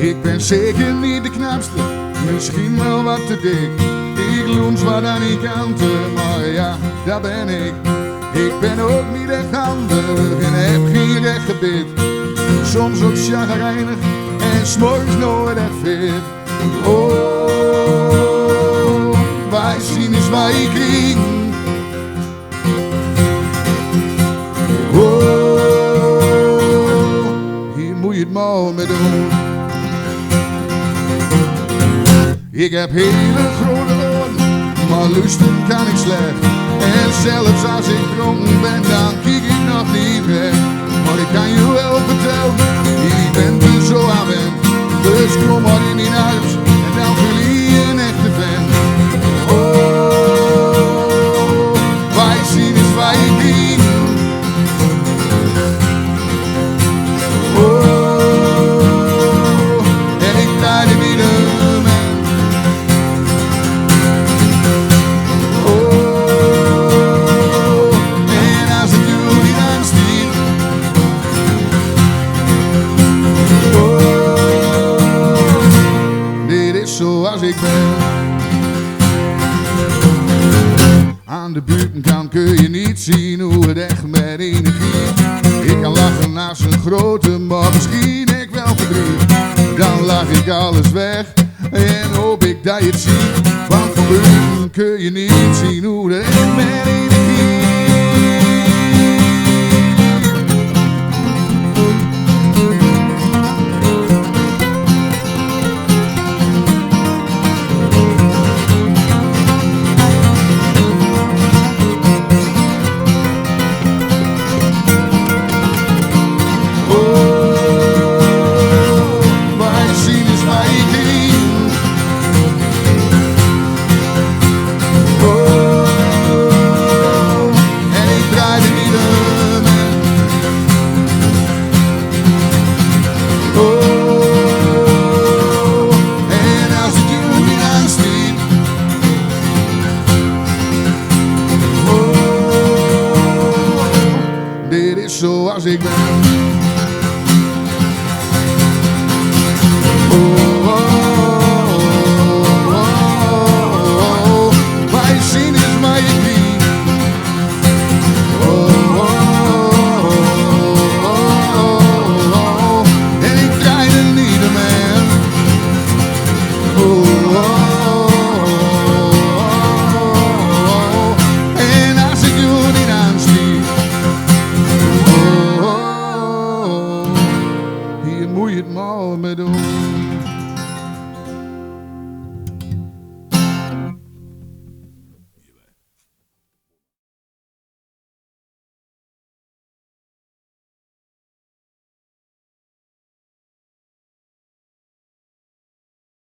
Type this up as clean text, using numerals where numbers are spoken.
Ik ben zeker niet de knapste, misschien wel wat te dik. Ik loens wat aan die kanten, maar ja, dat ben ik. Ik ben ook niet echt handig en heb geen recht gebit. Soms ook chagrijnig en 's morgens nooit echt fit. Oh, wij zien eens waar ik ging. Oh, hier moet je het maar mee doen. Ik heb hele grote oren, maar luisteren kan ik slecht. En zelfs als ik dronken ben, dan kijk ik nog niet weg. Maar ik kan je wel vertellen, ik ben er zo aan ben. Dus kom maar in mijn huis en dan voel je een echte fan. Oh, wij zien eens waar je ging. Oh, en ik draai er niet omheen. Oh, en als het jullie aanstiet. Oh, dit is zoals ik ben. Aan de buitenkant kun je niet zien hoe het echt met energie. Ik kan lachen naast een grote, maar misschien ik wel verdriet. Dan lach ik alles weg en hoop ik dat je het ziet. Want van buiten kun je niet zien hoe het echt met energie. Dit is zoals ik ben. Oh, oh, oh, oh, oh. Wij zien eens maar je knie. Oh, oh, oh, oh, oh. En ik draai er niet omheen. Oh, oh, oh. En als ik je niet aanstiet. Hier moet je het maar mee doen.